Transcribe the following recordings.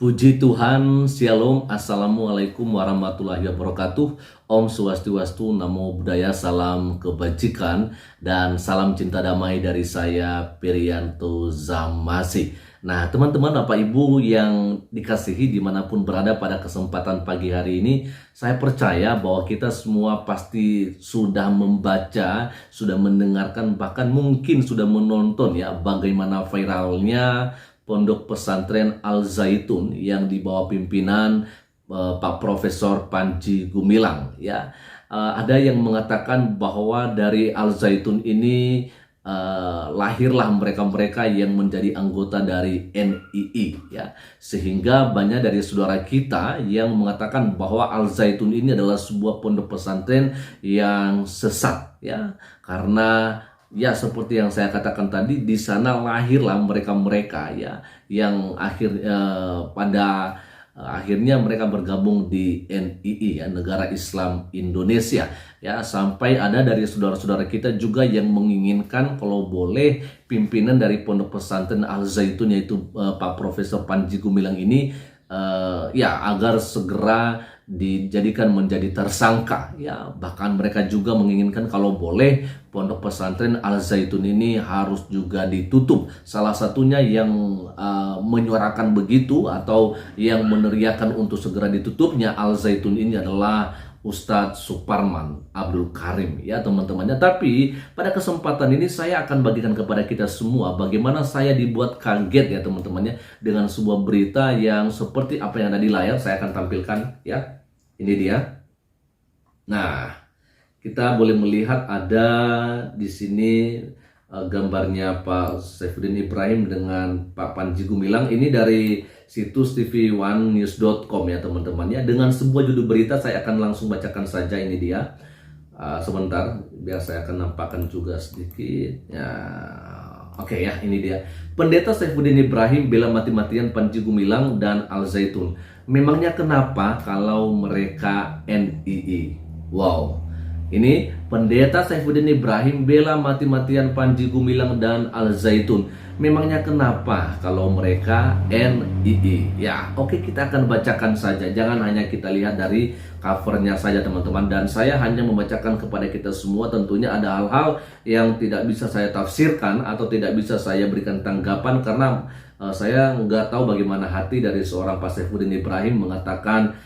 Puji Tuhan, Shalom, Assalamualaikum warahmatullahi wabarakatuh. Om Swastiastu, Namo Buddhaya, salam kebajikan dan salam cinta damai dari saya, Perianto Zamasi. Nah, teman-teman, Bapak Ibu yang dikasihi dimanapun berada pada kesempatan pagi hari ini, saya percaya bahwa kita semua pasti sudah membaca, sudah mendengarkan, bahkan mungkin sudah menonton ya bagaimana viralnya Pondok Pesantren Al Zaitun yang di bawah pimpinan Pak Profesor Panji Gumilang ya. Ada yang mengatakan bahwa dari Al Zaitun ini lahirlah mereka-mereka yang menjadi anggota dari NII ya. Sehingga banyak dari saudara kita yang mengatakan bahwa Al Zaitun ini adalah sebuah pondok pesantren yang sesat ya. Karena ya seperti yang saya katakan tadi, di sana lahirlah mereka-mereka ya yang pada akhirnya mereka bergabung di NII ya, Negara Islam Indonesia ya, sampai ada dari saudara-saudara kita juga yang menginginkan kalau boleh pimpinan dari Pondok Pesantren Al Zaitun yaitu Pak Profesor Panji Gumilang ini ya agar segera dijadikan menjadi tersangka ya. Bahkan mereka juga menginginkan kalau boleh Pondok Pesantren Al Zaitun ini harus juga ditutup. Salah satunya yang menyuarakan begitu atau yang meneriakan untuk segera ditutupnya Al Zaitun ini adalah Ustadz Suparman Abdul Karim ya teman-temannya. Tapi pada kesempatan ini saya akan bagikan kepada kita semua bagaimana saya dibuat kaget ya teman-temannya dengan sebuah berita yang seperti apa yang ada di layar. Saya akan tampilkan ya. Ini dia. Nah, kita boleh melihat ada di sini gambarnya Pak Saifuddin Ibrahim dengan Pak Panji Gumilang. Ini dari situs tv1news.com ya teman-temannya. Dengan sebuah judul berita saya akan langsung bacakan saja. Ini dia. Sebentar, biar saya akan nampakkan juga sedikit. Ya, oke ya, ini dia. Pendeta Saifuddin Ibrahim bela mati-matian Panji Gumilang dan Al Zaitun. Memangnya kenapa kalau mereka NII? Wow. Ini Pendeta Saifuddin Ibrahim bela mati-matian Panji Gumilang dan Al Zaitun. Memangnya kenapa kalau mereka NII? Ya, oke, kita akan bacakan saja. Jangan hanya kita lihat dari covernya saja teman-teman. Dan saya hanya membacakan kepada kita semua. Tentunya ada hal-hal yang tidak bisa saya tafsirkan atau tidak bisa saya berikan tanggapan karena saya nggak tahu bagaimana hati dari seorang Pak Saifuddin Ibrahim mengatakan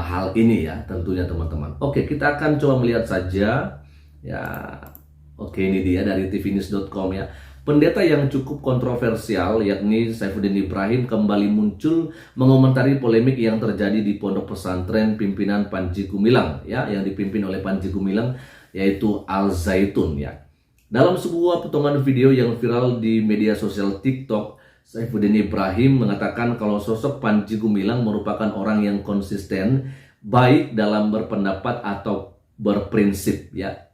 hal ini ya tentunya teman-teman. Oke, kita akan coba melihat saja ya. Oke, ini dia dari tvnews.com ya. Pendeta yang cukup kontroversial yakni Saifuddin Ibrahim kembali muncul mengomentari polemik yang terjadi di Pondok Pesantren pimpinan Panji Gumilang ya, yang dipimpin oleh Panji Gumilang yaitu Al Zaitun ya. Dalam sebuah potongan video yang viral di media sosial TikTok, Saifuddin Ibrahim mengatakan kalau sosok Panji Gumilang merupakan orang yang konsisten baik dalam berpendapat atau berprinsip ya.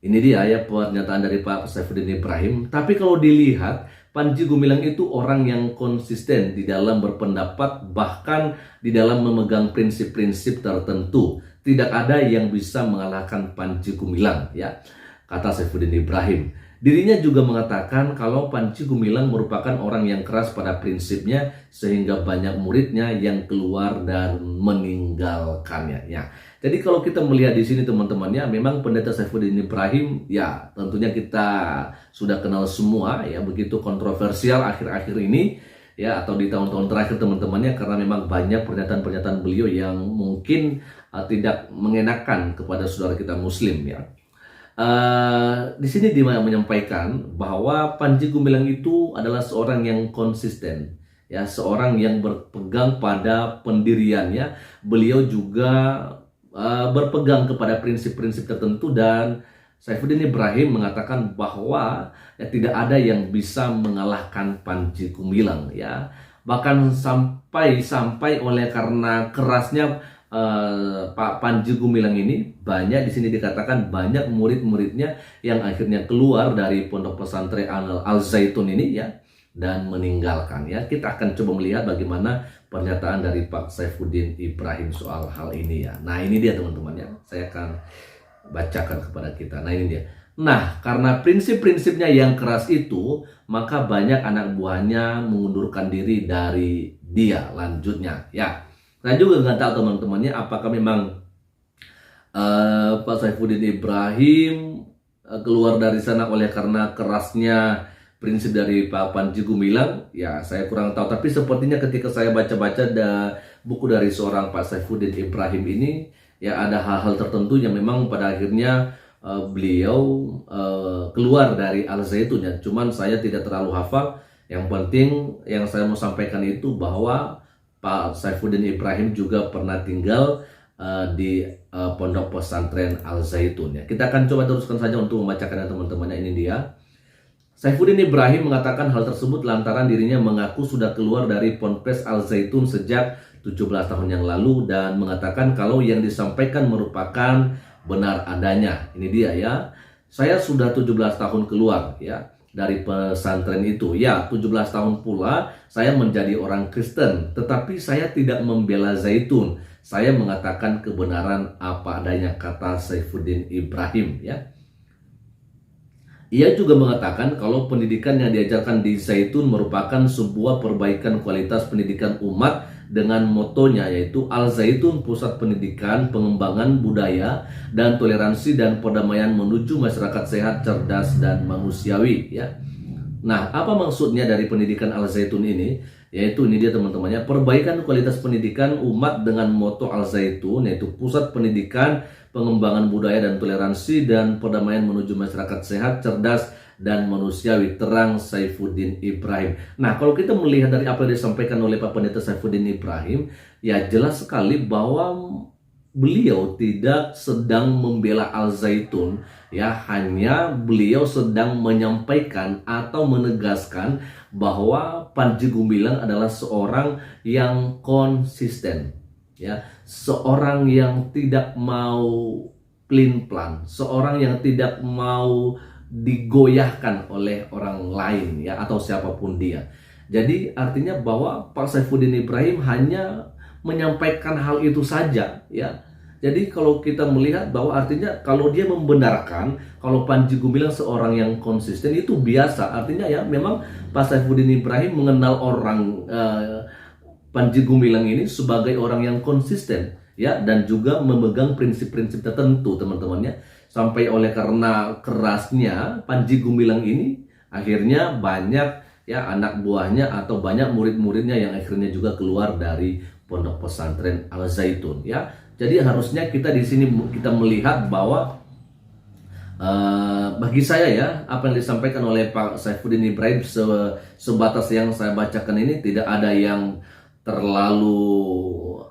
Ini dia ya pernyataan dari Pak Saifuddin Ibrahim. Tapi kalau dilihat Panji Gumilang itu orang yang konsisten di dalam berpendapat, bahkan di dalam memegang prinsip-prinsip tertentu. Tidak ada yang bisa mengalahkan Panji Gumilang ya, kata Saifuddin Ibrahim. Dirinya juga mengatakan kalau Panji Gumilang merupakan orang yang keras pada prinsipnya sehingga banyak muridnya yang keluar dan meninggalkannya. Ya. Jadi kalau kita melihat di sini teman-temannya, memang Pendeta Saifuddin Ibrahim ya tentunya kita sudah kenal semua ya, begitu kontroversial akhir-akhir ini ya, atau di tahun-tahun terakhir teman-temannya, karena memang banyak pernyataan-pernyataan beliau yang mungkin tidak mengenakan kepada saudara kita Muslim ya. Di sini dia menyampaikan bahwa Panji Gumilang itu adalah seorang yang konsisten ya, seorang yang berpegang pada pendiriannya. Beliau juga berpegang kepada prinsip-prinsip tertentu, dan Saifuddin Ibrahim mengatakan bahwa ya, tidak ada yang bisa mengalahkan Panji Gumilang ya. Bahkan sampai oleh karena kerasnya Pak Panji Gumilang ini, banyak di sini dikatakan banyak murid-muridnya yang akhirnya keluar dari Pondok Pesantren Al Zaitun ini ya, dan meninggalkan ya. Kita akan coba melihat bagaimana pernyataan dari Pak Saifuddin Ibrahim soal hal ini ya. Nah, ini dia teman-teman ya. Saya akan bacakan kepada kita. Nah, ini dia. Nah, karena prinsip-prinsipnya yang keras itu, maka banyak anak buahnya mengundurkan diri dari dia lanjutnya ya. Saya juga nggak tahu teman-temannya apakah memang Pak Saifuddin Ibrahim keluar dari sana oleh karena kerasnya prinsip dari Pak Panji Gumilang, ya saya kurang tahu. Tapi sepertinya ketika saya baca-baca buku dari seorang Pak Saifuddin Ibrahim ini, ya ada hal-hal tertentu yang memang pada akhirnya beliau keluar dari Al Zaitun ya. Cuman saya tidak terlalu hafal. Yang penting yang saya mau sampaikan itu bahwa Pak Saifuddin Ibrahim juga pernah tinggal di pondok pesantren Al Zaitun ya. Kita akan coba teruskan saja untuk membacakan teman-temannya. Ini dia. Saifuddin Ibrahim mengatakan hal tersebut lantaran dirinya mengaku sudah keluar dari Ponpes Al Zaitun sejak 17 tahun yang lalu dan mengatakan kalau yang disampaikan merupakan benar adanya. Ini dia ya. Saya sudah 17 tahun keluar ya dari pesantren itu. Ya, 17 tahun pula saya menjadi orang Kristen, tetapi saya tidak membela Zaitun. Saya mengatakan kebenaran apa adanya, kata Saifuddin Ibrahim ya. Ia juga mengatakan kalau pendidikan yang diajarkan di Zaitun merupakan sebuah perbaikan kualitas pendidikan umat dengan motonya yaitu Al Zaitun, pusat pendidikan, pengembangan budaya dan toleransi dan perdamaian menuju masyarakat sehat, cerdas dan manusiawi ya. Nah, apa maksudnya dari pendidikan Al Zaitun ini? Yaitu ini dia teman-temannya, perbaikan kualitas pendidikan umat dengan moto Al Zaitun, yaitu pusat pendidikan, pengembangan budaya dan toleransi dan perdamaian menuju masyarakat sehat, cerdas dan manusiawi, terang Saifuddin Ibrahim. Nah, kalau kita melihat dari apa yang disampaikan oleh Pak Pendeta Saifuddin Ibrahim, ya jelas sekali bahwa beliau tidak sedang membela Al Zaitun, ya hanya beliau sedang menyampaikan atau menegaskan bahwa Panji Gumilang adalah seorang yang konsisten, ya, seorang yang tidak mau pelin-pelan, seorang yang tidak mau digoyahkan oleh orang lain ya atau siapapun dia. Jadi artinya bahwa Pak Saifuddin Ibrahim hanya menyampaikan hal itu saja ya. Jadi kalau kita melihat bahwa artinya kalau dia membenarkan kalau Panji Gumilang seorang yang konsisten itu biasa. Artinya ya memang Pak Saifuddin Ibrahim mengenal orang Panji Gumilang ini sebagai orang yang konsisten ya dan juga memegang prinsip-prinsip tertentu teman-temannya. Sampai oleh karena kerasnya Panji Gumilang ini akhirnya banyak ya anak buahnya atau banyak murid-muridnya yang akhirnya juga keluar dari pondok pesantren Al Zaitun ya. Jadi harusnya kita di sini kita melihat bahwa bagi saya ya apa yang disampaikan oleh Pak Saifuddin Ibrahim sebatas yang saya bacakan ini tidak ada yang terlalu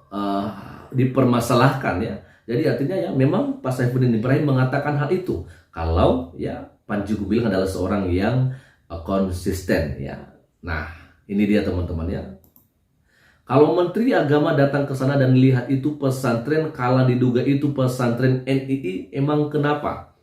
dipermasalahkan ya. Jadi artinya ya memang Pak Saifuddin Ibrahim mengatakan hal itu kalau ya Panji Gumilang adalah seorang yang konsisten ya. Nah ini dia teman-teman ya. Kalau Menteri Agama datang ke sana dan lihat itu pesantren, kala diduga itu pesantren NII, emang kenapa?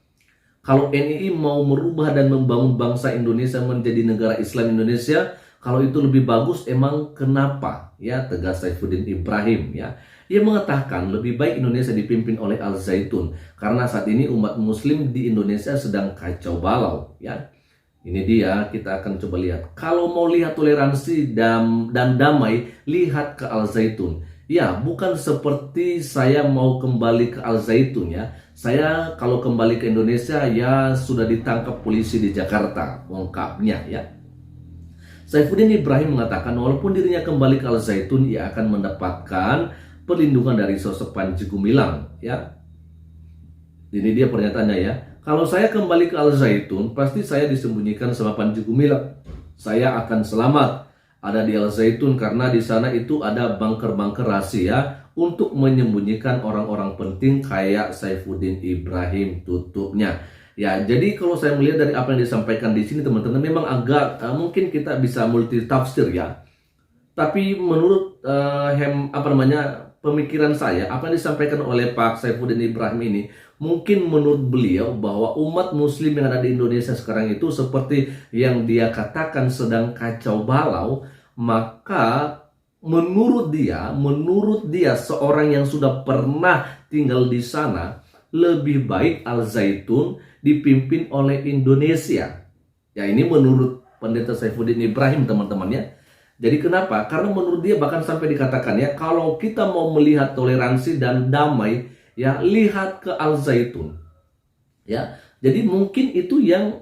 Kalau NII mau merubah dan membangun bangsa Indonesia menjadi negara Islam Indonesia, kalau itu lebih bagus, emang kenapa? Ya, tegas Saifuddin Ibrahim ya. Ia mengatakan lebih baik Indonesia dipimpin oleh Al Zaitun karena saat ini umat Muslim di Indonesia sedang kacau balau ya. Ini dia, kita akan coba lihat. Kalau mau lihat toleransi dan damai, lihat ke Al Zaitun. Ya, bukan seperti saya mau kembali ke Al Zaitun ya. Saya kalau kembali ke Indonesia ya sudah ditangkap polisi di Jakarta, ungkapnya ya. Saifuddin Ibrahim mengatakan walaupun dirinya kembali ke Al Zaitun, ia akan mendapatkan perlindungan dari sosok Panji Gumilang ya. Ini dia pernyataannya ya. Kalau saya kembali ke Al Zaitun, pasti saya disembunyikan sama Panji Gumilang. Saya akan selamat ada di Al Zaitun karena di sana itu ada bunker-bunker rahasia untuk menyembunyikan orang-orang penting kayak Saifuddin Ibrahim, tutupnya. Ya, jadi kalau saya melihat dari apa yang disampaikan di sini teman-teman memang agak mungkin kita bisa multi tafsir ya. Tapi menurut pemikiran saya, apa yang disampaikan oleh Pak Saifuddin Ibrahim ini mungkin menurut beliau bahwa umat muslim yang ada di Indonesia sekarang itu seperti yang dia katakan sedang kacau balau, maka menurut dia seorang yang sudah pernah tinggal di sana lebih baik Al Zaitun dipimpin oleh Indonesia. Ya ini menurut Pendeta Saifuddin Ibrahim teman-teman ya. Jadi kenapa? Karena menurut dia bahkan sampai dikatakan ya, kalau kita mau melihat toleransi dan damai, ya lihat ke Al Zaitun. Ya, jadi mungkin itu yang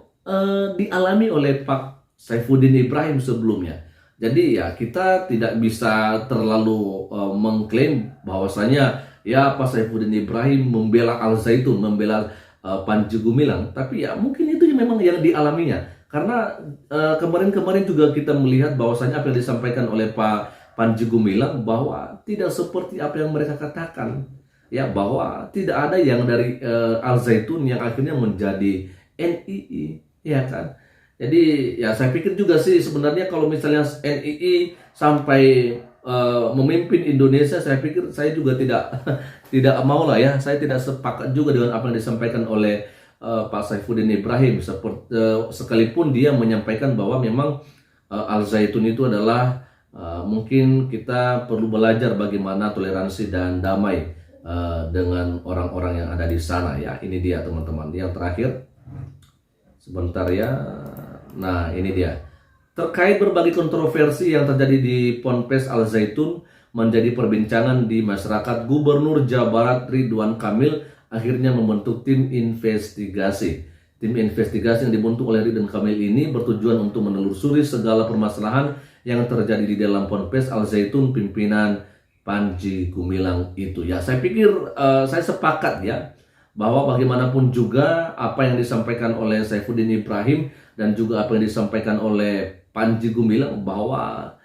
dialami oleh Pak Saifuddin Ibrahim sebelumnya. Jadi ya kita tidak bisa terlalu mengklaim bahwasanya ya Pak Saifuddin Ibrahim membela Al Zaitun, membela Panji Gumilang, tapi ya mungkin itu memang yang dialaminya. Karena kemarin-kemarin juga kita melihat bahwasanya apa yang disampaikan oleh Pak Panji Gumilang bahwa tidak seperti apa yang mereka katakan, ya bahwa tidak ada yang dari Al Zaitun yang akhirnya menjadi NII, ya kan. Jadi ya saya pikir juga sih sebenarnya kalau misalnya NII sampai memimpin Indonesia, saya pikir saya juga tidak tidak mau lah ya. Saya tidak sepakat juga dengan apa yang disampaikan oleh Pak Saifuddin Ibrahim. Sekalipun dia menyampaikan bahwa memang Al Zaitun itu adalah mungkin kita perlu belajar bagaimana toleransi dan damai dengan orang-orang yang ada di sana ya. Ini dia teman-teman. Yang terakhir, sebentar ya. Nah ini dia. Terkait berbagai kontroversi yang terjadi di Ponpes Al Zaitun menjadi perbincangan di masyarakat, Gubernur Jawa Barat Ridwan Kamil akhirnya membentuk tim investigasi. Tim investigasi yang dibentuk oleh Ridwan Kamil ini bertujuan untuk menelusuri segala permasalahan yang terjadi di dalam Ponpes Al Zaitun pimpinan Panji Gumilang itu. Ya, saya pikir saya sepakat ya bahwa bagaimanapun juga apa yang disampaikan oleh Saifuddin Ibrahim dan juga apa yang disampaikan oleh Panji Gumilang bahwa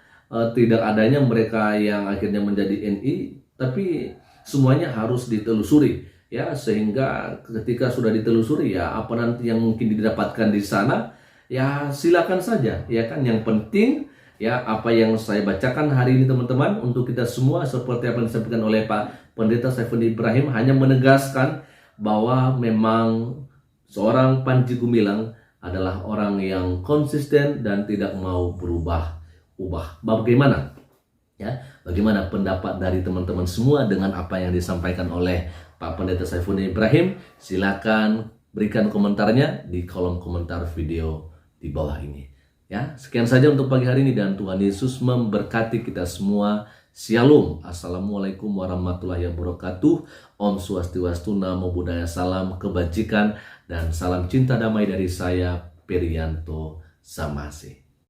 tidak adanya mereka yang akhirnya menjadi NI, tapi semuanya harus ditelusuri ya, sehingga ketika sudah ditelusuri ya apa nanti yang mungkin didapatkan di sana ya silakan saja ya kan. Yang penting ya apa yang saya bacakan hari ini teman-teman untuk kita semua seperti apa yang disampaikan oleh Pak Pendeta Saifuddin Ibrahim hanya menegaskan bahwa memang seorang Panji Gumilang adalah orang yang konsisten dan tidak mau berubah-ubah. Bagaimana? Ya, bagaimana pendapat dari teman-teman semua dengan apa yang disampaikan oleh Pak Pendeta Saifuddin Ibrahim? Silakan berikan komentarnya di kolom komentar video di bawah ini. Ya, sekian saja untuk pagi hari ini dan Tuhan Yesus memberkati kita semua. Shalom. Assalamualaikum warahmatullahi wabarakatuh. Om Swastiwastu, Namo Buddhaya, salam kebajikan dan salam cinta damai dari saya, Perianto Samasi.